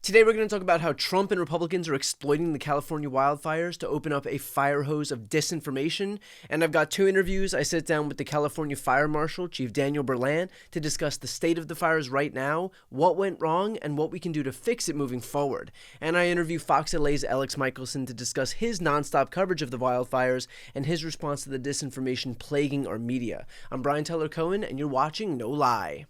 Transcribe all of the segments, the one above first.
Today we're going to talk about how Trump and Republicans are exploiting the California wildfires to open up a fire hose of disinformation. And I've got two interviews. I sit down with the California Fire Marshal, Chief Daniel Berland, to discuss the state of the fires right now, what went wrong, and what we can do to fix it moving forward. And I interview Fox LA's Alex Michelson to discuss his nonstop coverage of the wildfires and his response to the disinformation plaguing our media. I'm Brian Tyler Cohen, and you're watching No Lie.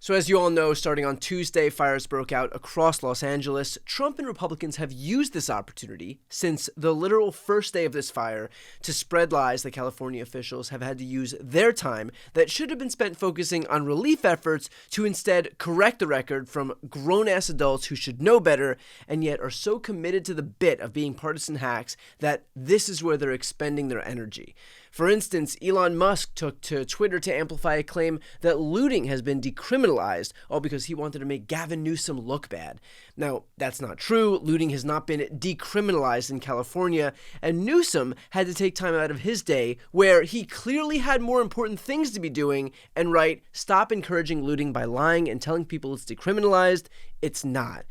So as you all know, starting on Tuesday, fires broke out across Los Angeles. Trump and Republicans have used this opportunity since the literal first day of this fire to spread lies that California officials have had to use their time that should have been spent focusing on relief efforts to instead correct the record from grown-ass adults who should know better and yet are so committed to the bit of being partisan hacks that this is where they're expending their energy. For instance, Elon Musk took to Twitter to amplify a claim that looting has been decriminalized, all because he wanted to make Gavin Newsom look bad. Now, that's not true. Looting has not been decriminalized in California, and Newsom had to take time out of his day where he clearly had more important things to be doing and write, "Stop encouraging looting by lying and telling people it's decriminalized." It's not.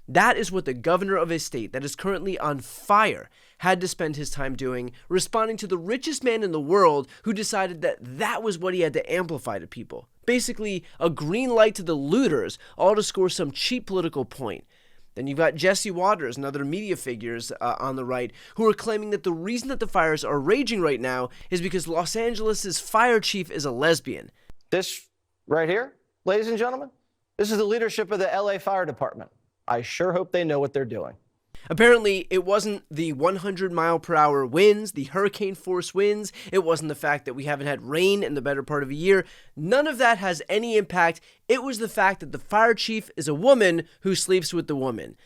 That is what the governor of a state that is currently on fire had to spend his time doing, responding to the richest man in the world who decided that that was what he had to amplify to people. Basically, a green light to the looters, all to score some cheap political point. Then you've got Jesse Waters and other media figures on the right who are claiming that the reason that the fires are raging right now is because Los Angeles' fire chief is a lesbian. This right here, ladies and gentlemen, this is the leadership of the LA Fire Department. I sure hope they know what they're doing. Apparently, it wasn't the 100-mile-per-hour winds, the hurricane-force winds. It wasn't the fact that we haven't had rain in the better part of a year. None of that has any impact. It was the fact that the fire chief is a woman who sleeps with the woman.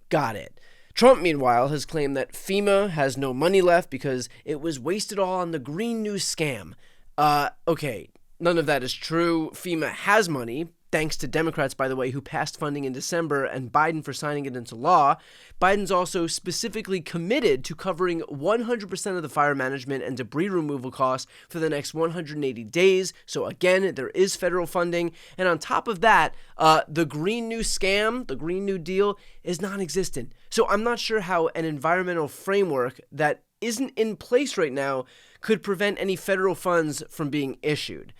Got it. Trump, meanwhile, has claimed that FEMA has no money left because it was wasted all on the Green New scam. Okay, none of that is true. FEMA has money. Thanks to Democrats, by the way, who passed funding in December and Biden for signing it into law. Biden's also specifically committed to covering 100% of the fire management and debris removal costs for the next 180 days. So again, there is federal funding. And on top of that, the Green New scam, the Green New Deal, is non-existent. So I'm not sure how an environmental framework that isn't in place right now could prevent any federal funds from being issued.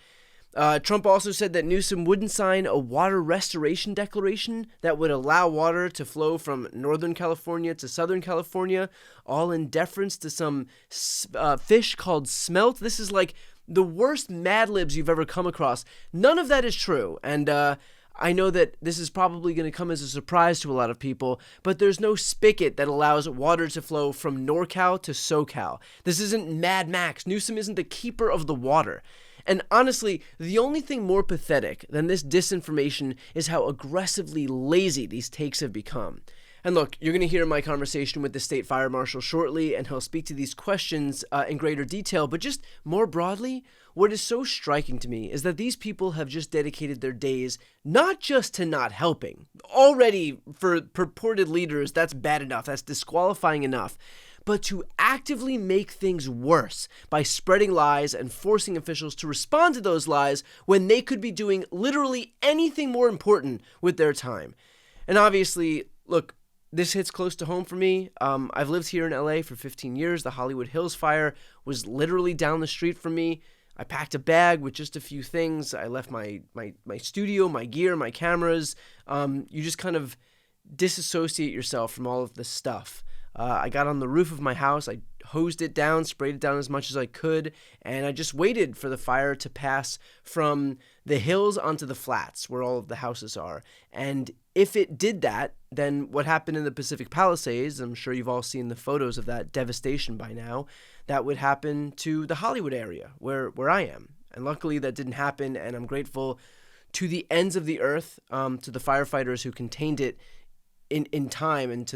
Trump also said that Newsom wouldn't sign a water restoration declaration that would allow water to flow from Northern California to Southern California, all in deference to some fish called smelt. This is like the worst Mad Libs you've ever come across. None of that is true, and I know that this is probably going to come as a surprise to a lot of people, but there's no spigot that allows water to flow from NorCal to SoCal. This isn't Mad Max. Newsom isn't the keeper of the water. And honestly, the only thing more pathetic than this disinformation is how aggressively lazy these takes have become. And look, you're going to hear my conversation with the state fire marshal shortly, and he'll speak to these questions in greater detail. But just more broadly, what is so striking to me is that these people have just dedicated their days not just to not helping. Already, for purported leaders, that's bad enough. That's disqualifying enough. But to actively make things worse by spreading lies and forcing officials to respond to those lies when they could be doing literally anything more important with their time. And obviously, look, this hits close to home for me. I've lived here in LA for 15 years. The Hollywood Hills fire was literally down the street from me. I packed a bag with just a few things. I left my studio, my gear, my cameras. You just kind of disassociate yourself from all of this stuff. I got on the roof of my house, I hosed it down, sprayed it down as much as I could, and I just waited for the fire to pass from the hills onto the flats where all of the houses are. And if it did that, then what happened in the Pacific Palisades, I'm sure you've all seen the photos of that devastation by now, that would happen to the Hollywood area where I am. And luckily that didn't happen, and I'm grateful to the ends of the earth, to the firefighters who contained it in time and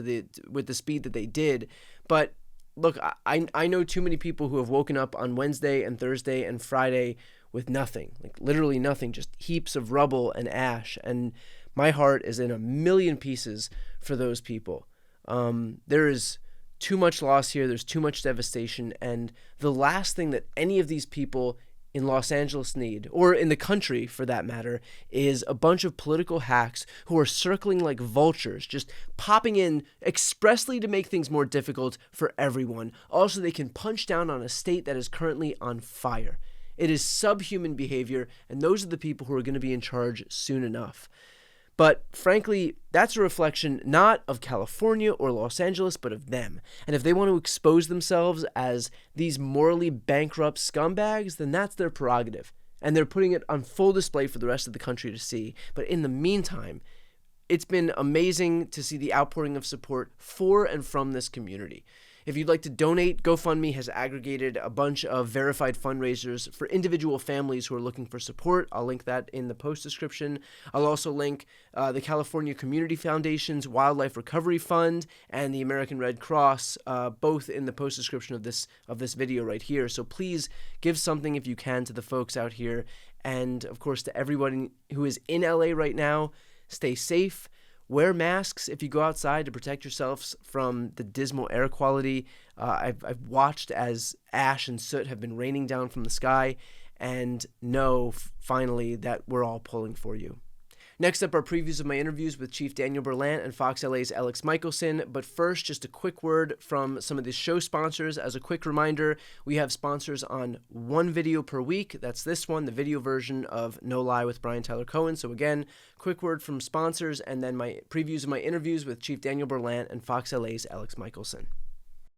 with the speed that they did. But look, I know too many people who have woken up on Wednesday and Thursday and Friday with nothing, like literally nothing, just heaps of rubble and ash. And my heart is in a million pieces for those people. There is too much loss here. There's too much devastation. And the last thing that any of these people in Los Angeles need, or in the country for that matter, is a bunch of political hacks who are circling like vultures, just popping in expressly to make things more difficult for everyone. Also, they can punch down on a state that is currently on fire. It is subhuman behavior, and those are the people who are going to be in charge soon enough. But frankly, that's a reflection not of California or Los Angeles, but of them. And if they want to expose themselves as these morally bankrupt scumbags, then that's their prerogative. And they're putting it on full display for the rest of the country to see. But in the meantime, it's been amazing to see the outpouring of support for and from this community. If you'd like to donate, GoFundMe has aggregated a bunch of verified fundraisers for individual families who are looking for support. I'll link that in the post description. I'll also link the California Community Foundation's Wildlife Recovery Fund and the American Red Cross, both in the post description of this video right here. So please give something if you can to the folks out here. And of course, to everyone who is in LA right now, stay safe. Wear masks if you go outside to protect yourselves from the dismal air quality. I've watched as ash and soot have been raining down from the sky, and know finally that we're all pulling for you. Next up are previews of my interviews with Chief Daniel Berlant and Fox LA's Alex Michelson. But first, just a quick word from some of the show sponsors. As a quick reminder, we have sponsors on one video per week. That's this one, the video version of No Lie with Brian Tyler Cohen. So again, quick word from sponsors, and then my previews of my interviews with Chief Daniel Berlant and Fox LA's Alex Michelson.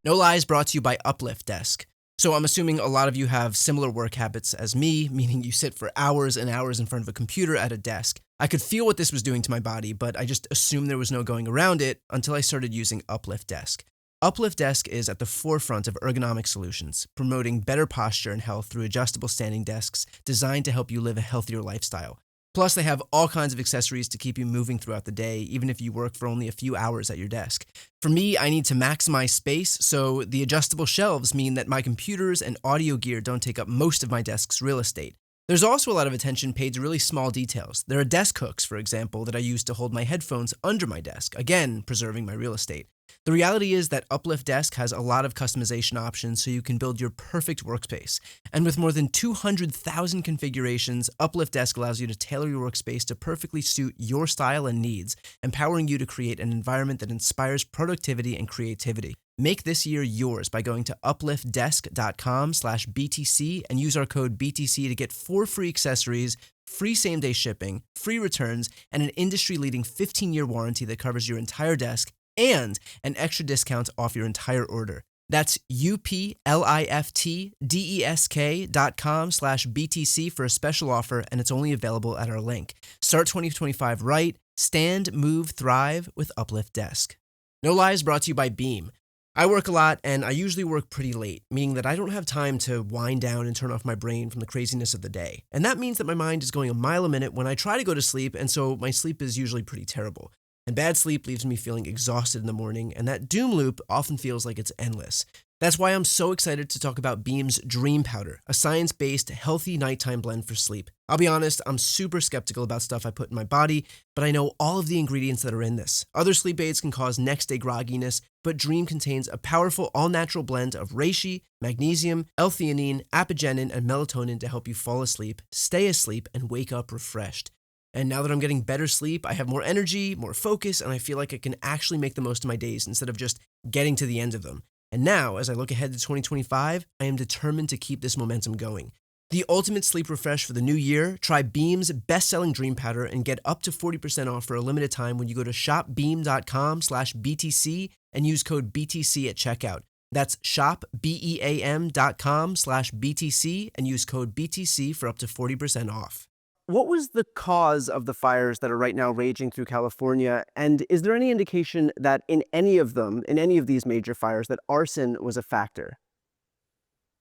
No Lie is brought to you by Uplift Desk. So I'm assuming a lot of you have similar work habits as me, meaning you sit for hours and hours in front of a computer at a desk. I could feel what this was doing to my body, but I just assumed there was no going around it until I started using Uplift Desk. Uplift Desk is at the forefront of ergonomic solutions, promoting better posture and health through adjustable standing desks designed to help you live a healthier lifestyle. Plus, they have all kinds of accessories to keep you moving throughout the day, even if you work for only a few hours at your desk. For me, I need to maximize space, so the adjustable shelves mean that my computers and audio gear don't take up most of my desk's real estate. There's also a lot of attention paid to really small details. There are desk hooks, for example, that I use to hold my headphones under my desk, again, preserving my real estate. The reality is that Uplift Desk has a lot of customization options so you can build your perfect workspace. And with more than 200,000 configurations, Uplift Desk allows you to tailor your workspace to perfectly suit your style and needs, empowering you to create an environment that inspires productivity and creativity. Make this year yours by going to upliftdesk.com/BTC and use our code BTC to get 4 free accessories, free same-day shipping, free returns, and an industry-leading 15-year warranty that covers your entire desk, and an extra discount off your entire order. That's upliftdesk.com/BTC for a special offer, and it's only available at our link. Start 2025 right. Stand, move, thrive with Uplift Desk. No Lie is brought to you by Beam. I work a lot, and I usually work pretty late, meaning that I don't have time to wind down and turn off my brain from the craziness of the day. And that means that my mind is going a mile a minute when I try to go to sleep, and so my sleep is usually pretty terrible. And bad sleep leaves me feeling exhausted in the morning, and that doom loop often feels like it's endless. That's why I'm so excited to talk about Beam's Dream Powder, a science-based, healthy nighttime blend for sleep. I'll be honest, I'm super skeptical about stuff I put in my body, but I know all of the ingredients that are in this. Other sleep aids can cause next-day grogginess, but Dream contains a powerful, all-natural blend of reishi, magnesium, L-theanine, apigenin, and melatonin to help you fall asleep, stay asleep, and wake up refreshed. And now that I'm getting better sleep, I have more energy, more focus, and I feel like I can actually make the most of my days instead of just getting to the end of them. And now, as I look ahead to 2025, I am determined to keep this momentum going. The ultimate sleep refresh for the new year, try Beam's best-selling Dream Powder and get up to 40% off for a limited time when you go to shopbeam.com/BTC and use code BTC at checkout. That's shopbeam.com/BTC and use code BTC for up to 40% off. What was the cause of the fires that are right now raging through California? And is there any indication that in any of these major fires, that arson was a factor?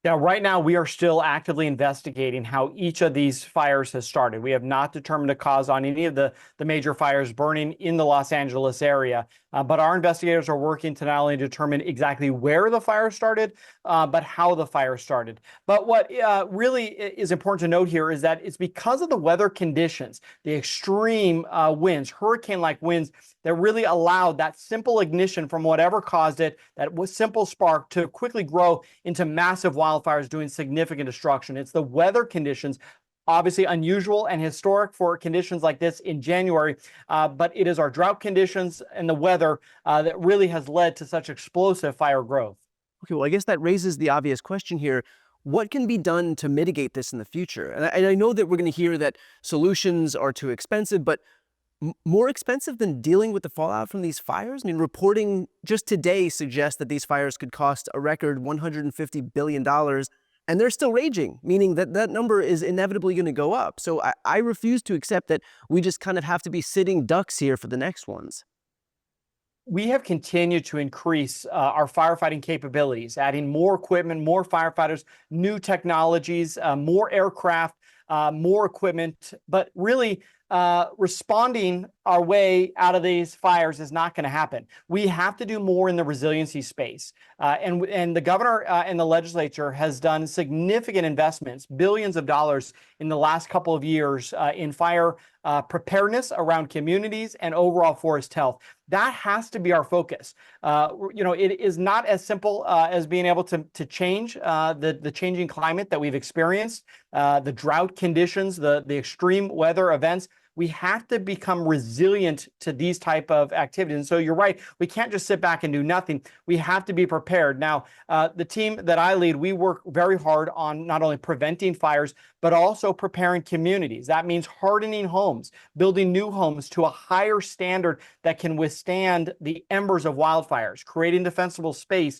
Yeah, right now we are still actively investigating how each of these fires has started. We have not determined a cause on any of the major fires burning in the Los Angeles area. But our investigators are working to not only determine exactly where the fire started, but how the fire started. But what really is important to note here is that it's because of the weather conditions, the extreme winds, hurricane-like winds, that really allowed that simple ignition from whatever caused it, that was simple spark, to quickly grow into massive wildfires doing significant destruction. It's the weather conditions, obviously unusual and historic for conditions like this in January, but it is our drought conditions and the weather that really has led to such explosive fire growth. Okay, well, I guess that raises the obvious question here. What can be done to mitigate this in the future? And I know that we're going to hear that solutions are too expensive, but more expensive than dealing with the fallout from these fires? I mean, reporting just today suggests that these fires could cost a record $150 billion, and they're still raging, meaning that that number is inevitably going to go up. So I refuse to accept that we just kind of have to be sitting ducks here for the next ones. We have continued to increase our firefighting capabilities, adding more equipment, more firefighters, new technologies, more aircraft, more equipment, but really responding our way out of these fires is not going to happen. We have to do more in the resiliency space. And the governor and the legislature has done significant investments, billions of dollars in the last couple of years in fire preparedness around communities and overall forest health. That has to be our focus. It is not as simple as being able to change the changing climate that we've experienced, the drought conditions, the extreme weather events. We have to become resilient to these type of activities. And so you're right, we can't just sit back and do nothing. We have to be prepared. Now, the team that I lead, we work very hard on not only preventing fires, but also preparing communities. That means hardening homes, building new homes to a higher standard that can withstand the embers of wildfires, creating defensible space,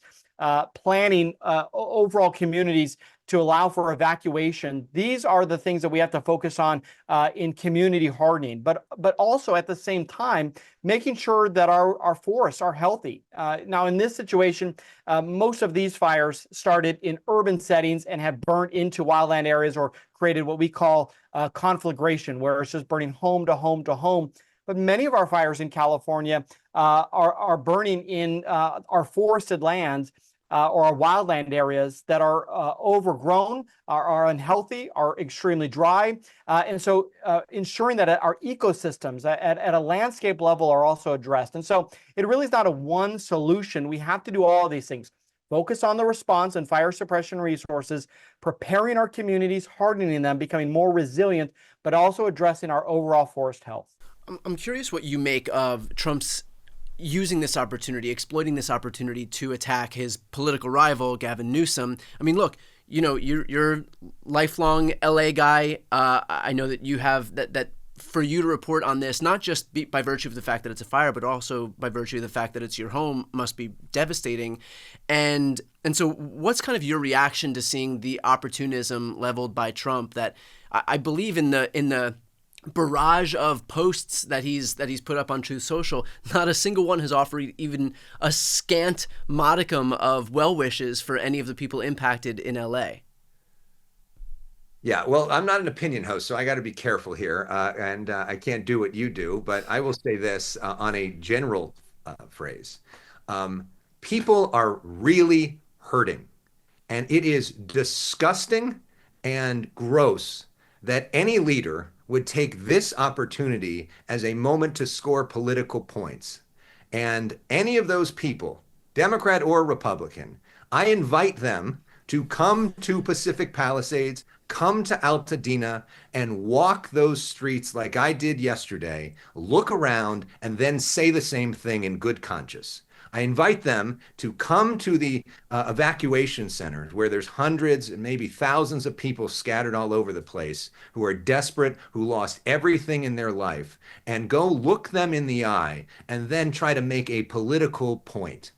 planning overall communities to allow for evacuation. These are the things that we have to focus on in community hardening, but also at the same time, making sure that our forests are healthy. Now, in this situation, most of these fires started in urban settings and have burnt into wildland areas or created what we call conflagration, where it's just burning home to home to home. But many of our fires in California are burning in our forested lands or our wildland areas that are overgrown, are unhealthy, are extremely dry. And so ensuring that our ecosystems at a landscape level are also addressed. And so it really is not a one solution. We have to do all of these things. Focus on the response and fire suppression resources, preparing our communities, hardening them, becoming more resilient, but also addressing our overall forest health. I'm curious what you make of Trump's using this opportunity, exploiting this opportunity to attack his political rival, Gavin Newsom. I mean, look, you're a lifelong LA guy. I know that you have that for you to report on this, not just by virtue of the fact that it's a fire, but also by virtue of the fact that it's your home, must be devastating. And so what's kind of your reaction to seeing the opportunism leveled by Trump that I believe in the barrage of posts that he's put up on Truth Social, not a single one has offered even a scant modicum of well wishes for any of the people impacted in LA. Yeah, well, I'm not an opinion host, so I got to be careful here, and I can't do what you do, but I will say this on a general phrase. People are really hurting, and it is disgusting and gross that any leader would take this opportunity as a moment to score political points. And any of those people, Democrat or Republican, I invite them to come to Pacific Palisades, come to Altadena, and walk those streets like I did yesterday, look around, and then say the same thing in good conscience. I invite them to come to the evacuation centers where there's hundreds and maybe thousands of people scattered all over the place who are desperate, who lost everything in their life, and go look them in the eye and then try to make a political point.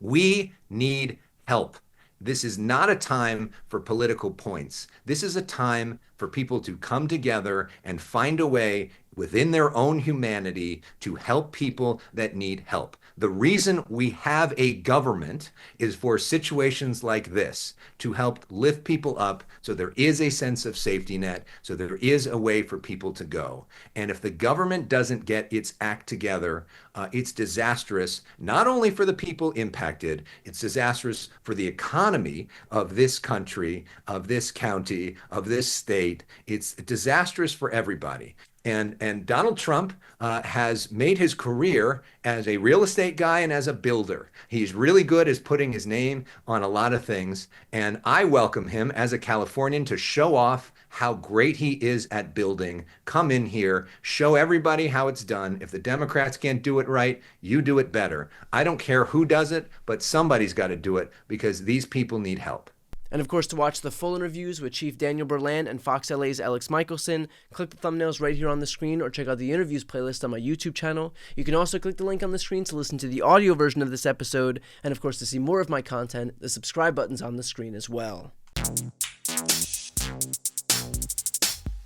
We need help. This is not a time for political points. This is a time for people to come together and find a way within their own humanity to help people that need help. The reason we have a government is for situations like this, to help lift people up so there is a sense of safety net, so there is a way for people to go. And if the government doesn't get its act together, it's disastrous, not only for the people impacted, it's disastrous for the economy of this country, of this county, of this state. It's disastrous for everybody. And Donald Trump has made his career as a real estate guy and as a builder. He's really good at putting his name on a lot of things. And I welcome him as a Californian to show off how great he is at building. Come in here, show everybody how it's done. If the Democrats can't do it right, you do it better. I don't care who does it, but somebody's got to do it because these people need help. And of course, to watch the full interviews with Chief Daniel Berland and Fox LA's Alex Michelson, click the thumbnails right here on the screen or check out the interviews playlist on my YouTube channel. You can also click the link on the screen to listen to the audio version of this episode, and of course, to see more of my content, the subscribe button's on the screen as well.